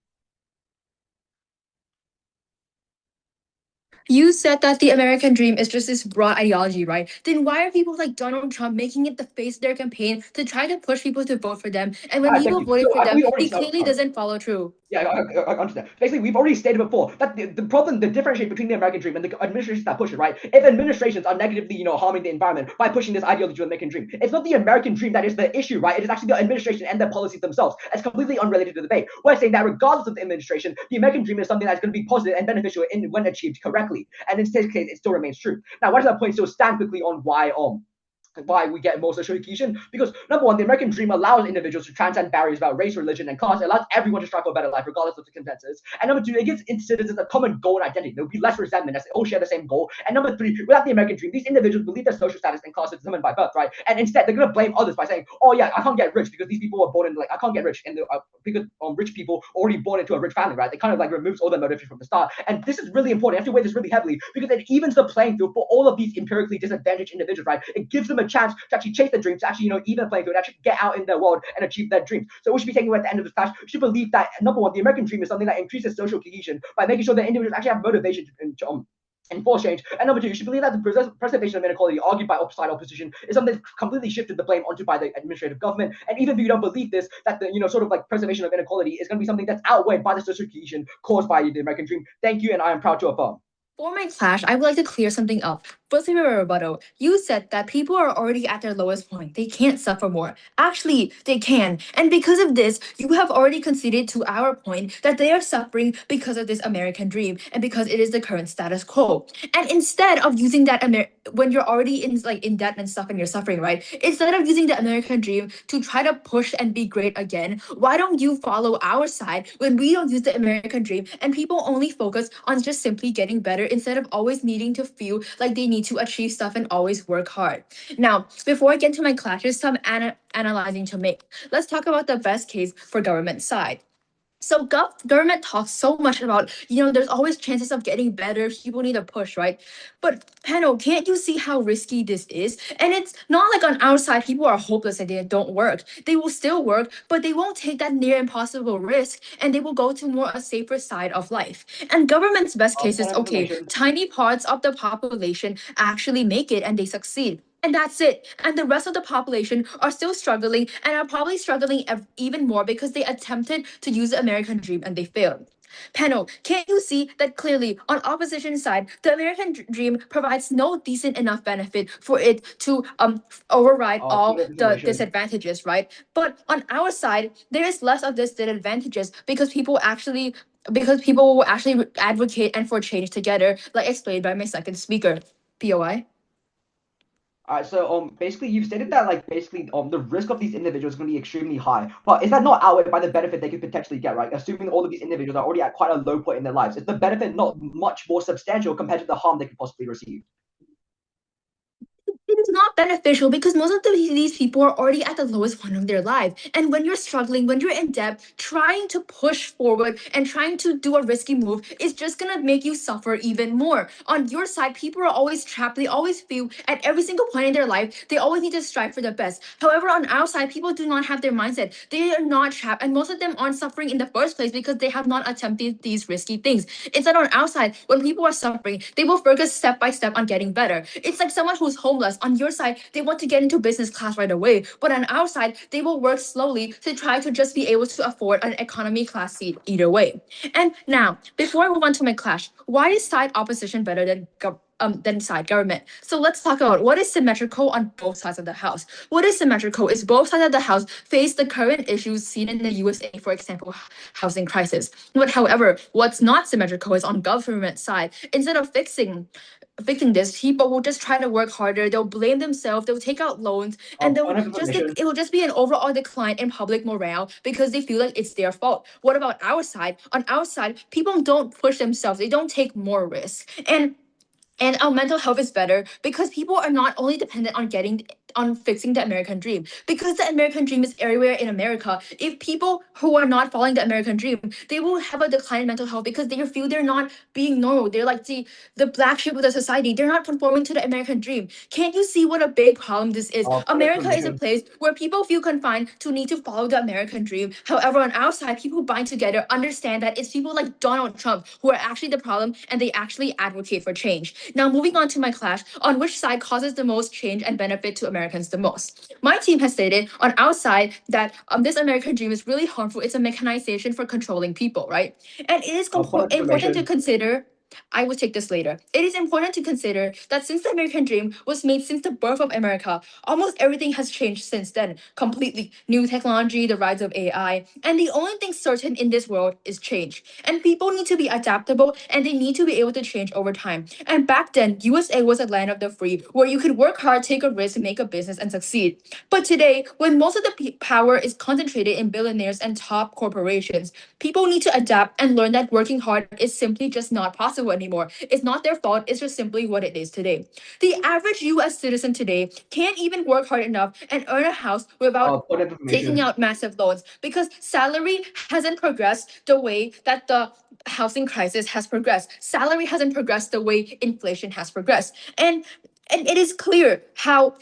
You said that the American dream is just this broad ideology, right? Then why are people like Donald Trump making it the face of their campaign to try to push people to vote for them? And when people voted for them, he clearly doesn't follow through. Yeah, I understand. Basically, we've already stated before that the problem, the differentiation between the American dream and the administrations that push it, right? If administrations are negatively, harming the environment by pushing this ideology of the American dream, it's not the American dream that is the issue, right? It is actually the administration and their policies themselves. It's completely unrelated to the debate. We're saying that regardless of the administration, the American dream is something that's going to be positive and beneficial when achieved correctly. And in this case, it still remains true. Now, why does that point still stand quickly on why we get more social cohesion? Because number one, the American dream allows individuals to transcend barriers about race, religion, and class. It allows everyone to strive for a better life, regardless of the consensus. And number two, it gives citizens a common goal and identity. There will be less resentment as they all share the same goal. And number three, without the American dream, these individuals believe their social status and class is determined by birth, right? And instead, they're going to blame others by saying, "Oh yeah, I can't get rich because these people were born in I can't get rich, and because rich people already born into a rich family, right?" They kind of removes all their motivation from the start. And this is really important. You have to weigh this really heavily because it evens the playing field for all of these empirically disadvantaged individuals, right? It gives them a chance to actually chase their dreams, to actually, even playing field, actually get out in their world and achieve their dreams. So we should be taking away at the end of this class. We should believe that number one, the American dream is something that increases social cohesion by making sure that individuals actually have motivation to enforce change. And number two, you should believe that the preservation of inequality argued by opposition is something that's completely shifted the blame onto by the administrative government. And even if you don't believe this, that the preservation of inequality is going to be something that's outweighed by the social cohesion caused by the American dream. Thank you, and I am proud to affirm. For my clash, I would like to clear something up. Firstly, rebuttal. You said that people are already at their lowest point. They can't suffer more. Actually, they can. And because of this, you have already conceded to our point that they are suffering because of this American dream and because it is the current status quo. And instead of using that when you're already in debt and stuff and you're suffering, right? Instead of using the American dream to try to push and be great again, why don't you follow our side when we don't use the American dream and people only focus on just simply getting better instead of always needing to feel like they need to achieve stuff and always work hard. Now, before I get into my class, there's some analyzing to make. Let's talk about the best case for government side. So government talks so much about, there's always chances of getting better. People need a push, right? But panel, can't you see how risky this is? And it's not like on our side, people are hopeless and they don't work. They will still work, but they won't take that near impossible risk and they will go to more a safer side of life. And government's best case is, okay, tiny parts of the population actually make it and they succeed. And that's it. And the rest of the population are still struggling and are probably struggling even more because they attempted to use the American dream and they failed. Panel, can't you see that clearly on opposition side, the American dream provides no decent enough benefit for it to override all the disadvantages, right? But on our side, there is less of this disadvantages because people will actually advocate and for change together, like explained by my second speaker. POI. All right, so basically you've stated that the risk of these individuals is going to be extremely high, but is that not outweighed by the benefit they could potentially get, right? Assuming all of these individuals are already at quite a low point in their lives, is the benefit not much more substantial compared to the harm they could possibly receive? It is not beneficial because most of these people are already at the lowest point of their life. And when you're struggling, when you're in debt, trying to push forward and trying to do a risky move is just going to make you suffer even more. On your side, people are always trapped. They always feel at every single point in their life, they always need to strive for the best. However, on our side, people do not have their mindset. They are not trapped. And most of them aren't suffering in the first place because they have not attempted these risky things. Instead, on our side, when people are suffering, they will focus step by step on getting better. It's like someone who's homeless. On your side, they want to get into business class right away. But on our side, they will work slowly to try to just be able to afford an economy class seat either way. And now, before I move on to my clash, why is side opposition better than side government? So let's talk about what is symmetrical on both sides of the house. What is symmetrical is both sides of the house face the current issues seen in the USA, for example, housing crisis. But however, what's not symmetrical is on government side. Instead of fixing this, people will just try to work harder. They'll blame themselves. They'll take out loans, and it will just be an overall decline in public morale because they feel like it's their fault. What about our side? On our side, people don't push themselves. They don't take more risk, and our mental health is better because people are not only dependent on getting on fixing the American dream, because the American dream is everywhere in America. If people who are not following the American dream, they will have a decline in mental health because they feel they're not being normal. They're like the black sheep of the society. They're not conforming to the American dream. Can't you see what a big problem this is? For America is a information. place where people feel confined to need to follow the American dream. However, on our side, people who bind together understand that it's people like Donald Trump who are actually the problem, and they actually advocate for change. Now, moving on to my clash on which side causes the most change and benefit to Americans the most. My team has stated on our side that this American dream is really harmful. It's a mechanization for controlling people, right? And it is For important to information. consider. I will take this later. It is important to consider that since the American dream was made since the birth of America, almost everything has changed since then. Completely. New technology, the rise of AI, and the only thing certain in this world is change. And people need to be adaptable, and they need to be able to change over time. And back then, USA was a land of the free, where you could work hard, take a risk, make a business, and succeed. But today, when most of the power is concentrated in billionaires and top corporations, people need to adapt and learn that working hard is simply just not possible anymore. It's not their fault, it's just simply what it is today. The average US citizen today can't even work hard enough and earn a house without For taking information. out massive loans because salary hasn't progressed the way that the housing crisis has progressed. Salary hasn't progressed the way inflation has progressed. And it is clear how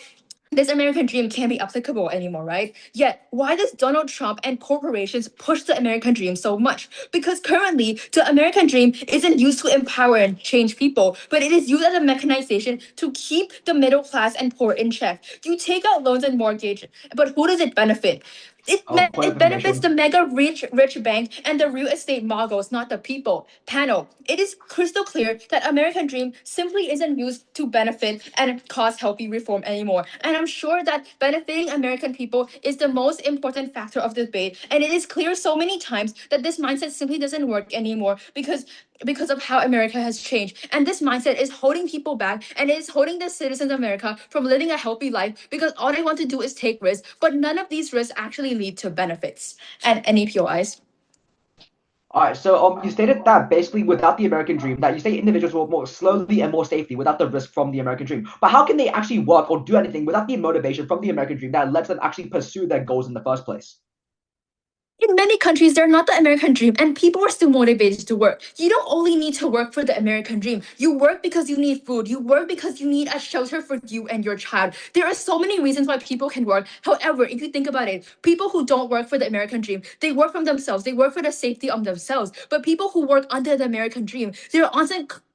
this American dream can't be applicable anymore, right? Yet, why does Donald Trump and corporations push the American dream so much? Because currently, the American dream isn't used to empower and change people, but it is used as a mechanization to keep the middle class and poor in check. You take out loans and mortgage, but who does it benefit? It benefits the mega rich bank and the real estate moguls, not the people. Panel. It is crystal clear that American dream simply isn't used to benefit and cause healthy reform anymore. And I'm sure that benefiting American people is the most important factor of the debate. And it is clear so many times that this mindset simply doesn't work anymore because of how America has changed. And this mindset is holding people back, and it is holding the citizens of America from living a healthy life because all they want to do is take risks, but none of these risks actually lead to benefits. And any POIs? All right, so you stated that basically without the American dream, that you say individuals will more slowly and more safely without the risk from the American dream. But how can they actually work or do anything without the motivation from the American dream that lets them actually pursue their goals in the first place? In many countries, they're not the American dream, and people are still motivated to work. You don't only need to work for the American dream. You work because you need food. You work because you need a shelter for you and your child. There are so many reasons why people can work. However, if you think about it, people who don't work for the American dream, they work from themselves. They work for the safety of themselves. But people who work under the American dream, they're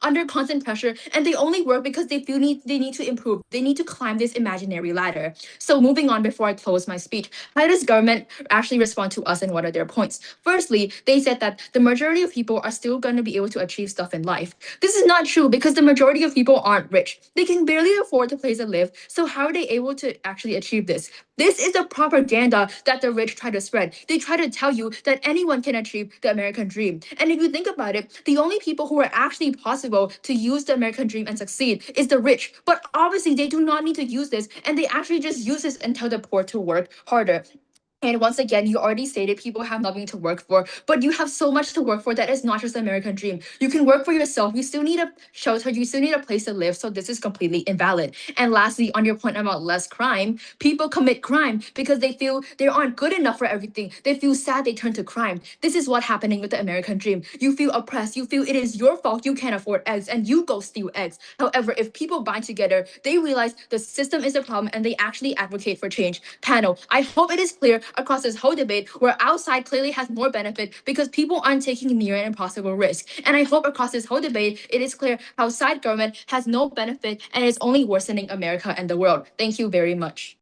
under constant pressure, and they only work because they feel they need to improve. They need to climb this imaginary ladder. So moving on before I close my speech, how does government actually respond to us, and what are their points? Firstly, they said that the majority of people are still going to be able to achieve stuff in life. This is not true because the majority of people aren't rich. They can barely afford a place to live. So how are they able to actually achieve this? This is the propaganda that the rich try to spread. They try to tell you that anyone can achieve the American dream. And if you think about it, the only people who are actually possible to use the American dream and succeed is the rich. But obviously, they do not need to use this, and they actually just use this and tell the poor to work harder. And once again, you already stated people have nothing to work for, but you have so much to work for that is not just the American dream. You can work for yourself. You still need a shelter. You still need a place to live. So this is completely invalid. And lastly, on your point about less crime, people commit crime because they feel they aren't good enough for everything. They feel sad, they turn to crime. This is what's happening with the American dream. You feel oppressed. You feel it is your fault you can't afford eggs, and you go steal eggs. However, if people bind together, they realize the system is a problem and they actually advocate for change. Panel, I hope it is clear across this whole debate where our side clearly has more benefit because people aren't taking near and impossible risk. And I hope across this whole debate, it is clear how side government has no benefit and is only worsening America and the world. Thank you very much.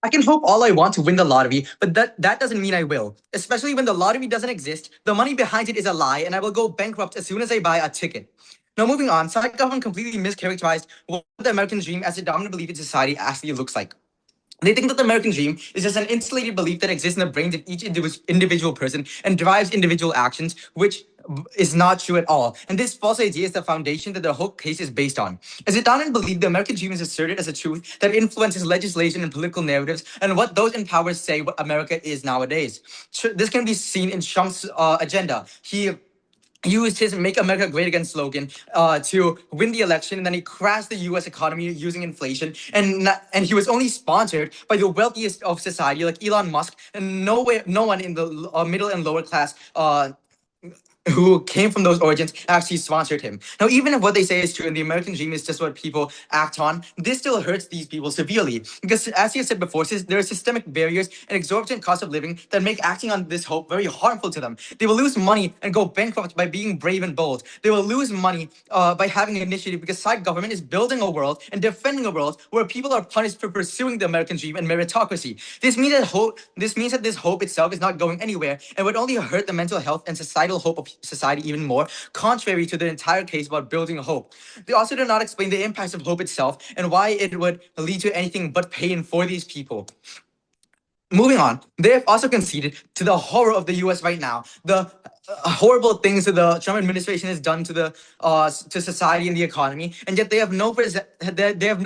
I can hope all I want to win the lottery, but that doesn't mean I will. Especially when the lottery doesn't exist, the money behind it is a lie, and I will go bankrupt as soon as I buy a ticket. Now moving on, side government completely mischaracterized what the American dream as a dominant belief in society actually looks like. They think that the American dream is just an insulated belief that exists in the brains of each individual person and drives individual actions, which is not true at all. And this false idea is the foundation that the whole case is based on. As a dominant belief, the American dream is asserted as a truth that influences legislation and political narratives and what those in power say what America is nowadays. This can be seen in Trump's agenda. He used his "Make America Great Again" slogan to win the election, and then he crashed the U.S. economy using inflation. And he was only sponsored by the wealthiest of society, like Elon Musk, and no one in the middle and lower class who came from those origins actually sponsored him. Now, even if what they say is true and the American dream is just what people act on, this still hurts these people severely. Because as you said before, there are systemic barriers and exorbitant cost of living that make acting on this hope very harmful to them. They will lose money and go bankrupt by being brave and bold. They will lose money by having an initiative because side government is building a world and defending a world where people are punished for pursuing the American dream and meritocracy. This means that this hope itself is not going anywhere and would only hurt the mental health and societal hope of society even more, contrary to the entire case about building hope. They also do not explain the impacts of hope itself and why it would lead to anything but pain for these people. Moving on, they have also conceded to the horror of the U.S. right now, the horrible things that the Trump administration has done to society and the economy, and yet they have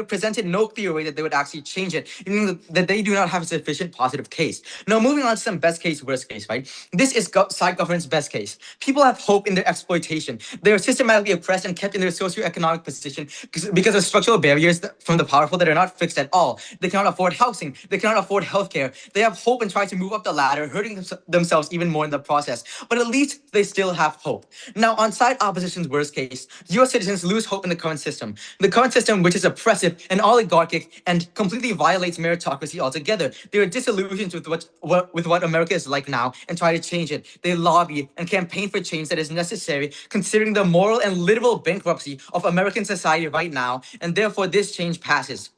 presented no clear way that they would actually change it, meaning that they do not have a sufficient positive case. Now, moving on to some best case, worst case, right? This is side government's best case. People have hope in their exploitation. They are systematically oppressed and kept in their socioeconomic position because of structural barriers from the powerful that are not fixed at all. They cannot afford housing. They cannot afford healthcare. They have hope and try to move up the ladder, hurting themselves even more in the process. But at least they still have hope. Now, on side opposition's worst case, US citizens lose hope in the current system. The current system, which is oppressive and oligarchic and completely violates meritocracy altogether. They are disillusioned with what America is like now and try to change it. They lobby and campaign for change that is necessary, considering the moral and literal bankruptcy of American society right now, and therefore this change passes.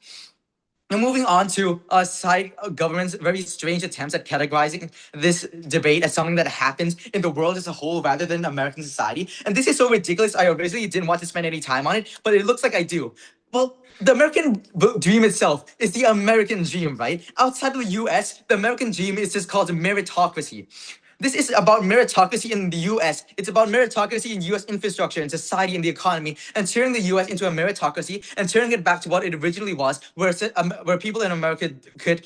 Now, moving on to side government's very strange attempts at categorizing this debate as something that happens in the world as a whole rather than American society. And this is so ridiculous, I originally didn't want to spend any time on it, but it looks like I do. Well, the American dream itself is the American dream, right? Outside of the US, the American dream is just called meritocracy. This is about meritocracy in the US. It's about meritocracy in US infrastructure and society and the economy, and turning the US into a meritocracy and turning it back to what it originally was, where people in America could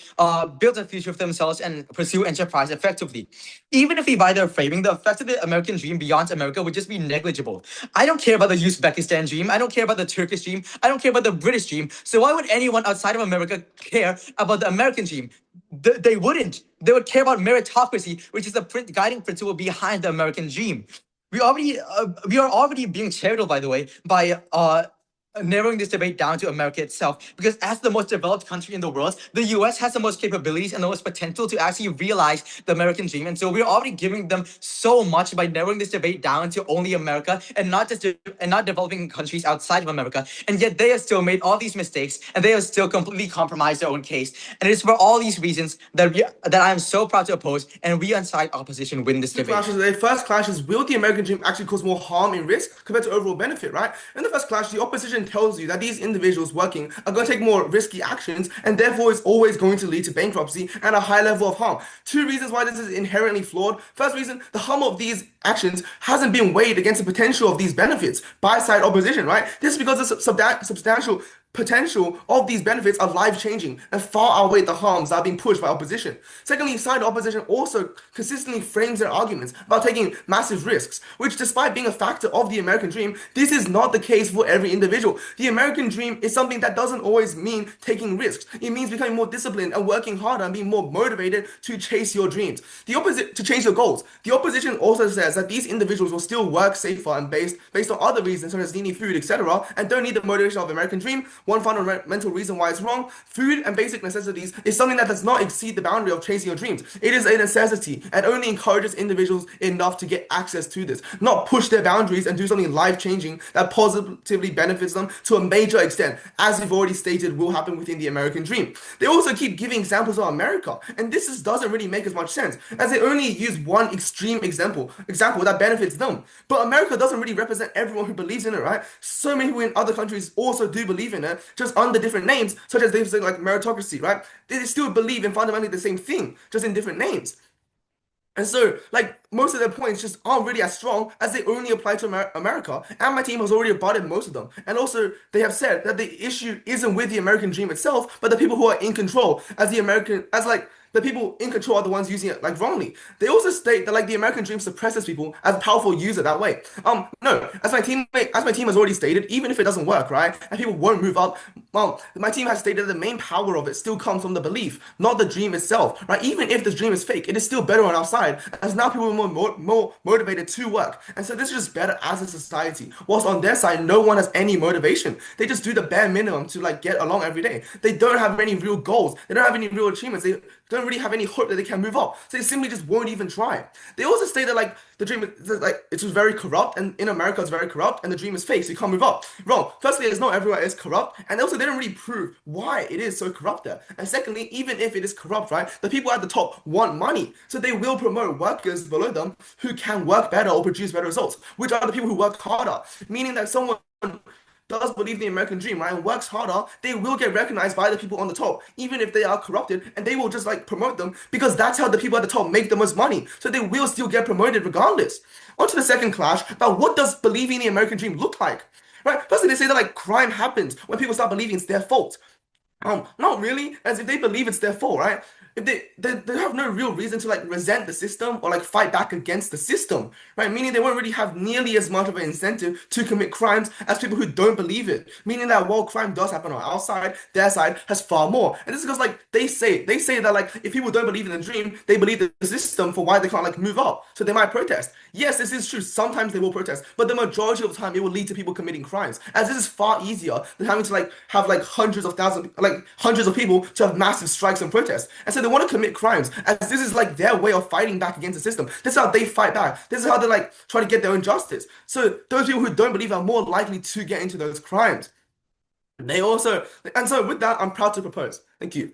build a future for themselves and pursue enterprise effectively. Even if we buy their framing, the effect of the American dream beyond America would just be negligible. I don't care about the Uzbekistan dream. I don't care about the Turkish dream. I don't care about the British dream. So why would anyone outside of America care about the American dream? They wouldn't. They would care about meritocracy, which is the guiding principle behind the American dream. We are already being charitable, by the way, by narrowing this debate down to America itself, because as the most developed country in the world, the US has the most capabilities and the most potential to actually realize the American dream. And so we're already giving them so much by narrowing this debate down to only America and not developing countries outside of America. And yet they have still made all these mistakes and they have still completely compromised their own case. And it is for all these reasons that I am so proud to oppose, and we on side opposition win this debate. The first clash is, will the American dream actually cause more harm and risk compared to overall benefit, right? In the first clash, the opposition tells you that these individuals working are going to take more risky actions, and therefore it's always going to lead to bankruptcy and a high level of harm. Two reasons why this is inherently flawed. First reason, the harm of these actions hasn't been weighed against the potential of these benefits by side opposition, right? This is because the substantial potential of these benefits are life-changing and far outweigh the harms that are being pushed by opposition. Secondly, side opposition also consistently frames their arguments about taking massive risks, which, despite being a factor of the American dream, this is not the case for every individual. The American dream is something that doesn't always mean taking risks. It means becoming more disciplined and working harder and being more motivated to chase your dreams. To chase your goals. The opposition also says that these individuals will still work safer and based on other reasons such as needing food, etc., and don't need the motivation of the American dream. One fundamental reason why it's wrong: food and basic necessities is something that does not exceed the boundary of chasing your dreams. It is a necessity and only encourages individuals enough to get access to this, not push their boundaries and do something life-changing that positively benefits them to a major extent, as we've already stated will happen within the American dream. They also keep giving examples of America, and this doesn't really make as much sense, as they only use one extreme example that benefits them. But America doesn't really represent everyone who believes in it, right? So many people in other countries also do believe in it, just under different names, such as they say like meritocracy, right? They still believe in fundamentally the same thing, just in different names. And so, like, most of their points just aren't really as strong as they only apply to America. And my team has already rebutted most of them. And also, they have said that the issue isn't with the American dream itself, but the people who are in control, The people in control are the ones using it like wrongly. They also state that like the American dream suppresses people as a powerful user that way. No, as my team has already stated, even if it doesn't work, right, and people won't move up, my team has stated that the main power of it still comes from the belief, not the dream itself, right? Even if the dream is fake, it is still better on our side, as now people are more motivated to work, and so this is just better as a society. Whilst on their side, no one has any motivation. They just do the bare minimum to like get along every day. They don't have any real goals. They don't have any real achievements. They don't really have any hope that they can move up. So they simply just won't even try. They also say that like the dream is like it's just very corrupt, and in America it's very corrupt, and the dream is fake, so you can't move up. Wrong. Firstly, it's not everywhere is corrupt, and also they don't really prove why it is so corrupt there. And secondly, even if it is corrupt, right, the people at the top want money, so they will promote workers below them who can work better or produce better results, which are the people who work harder. Meaning that someone does believe in the American dream, right, and works harder, they will get recognized by the people on the top, even if they are corrupted, and they will just like promote them because that's how the people at the top make the most money. So they will still get promoted regardless. On to the second clash about what does believing in the American dream look like? Right? Firstly, they say that like crime happens when people start believing it's their fault. Not really, as if they believe it's their fault, right? If they have no real reason to like resent the system or like fight back against the system, right? Meaning they won't really have nearly as much of an incentive to commit crimes as people who don't believe it. Meaning that while crime does happen on our side, their side has far more. And this is because like they say that like if people don't believe in the dream, they believe the system for why they can't like move up. So they might protest. Yes, this is true. Sometimes they will protest, but the majority of the time it will lead to people committing crimes. As this is far easier than having to like have like hundreds of people to have massive strikes and protests. And so they want to commit crimes, as this is like their way of fighting back against the system. This is how they fight back. This is how they like try to get their own justice. So those people who don't believe are more likely to get into those crimes. And so with that, I'm proud to propose. Thank you.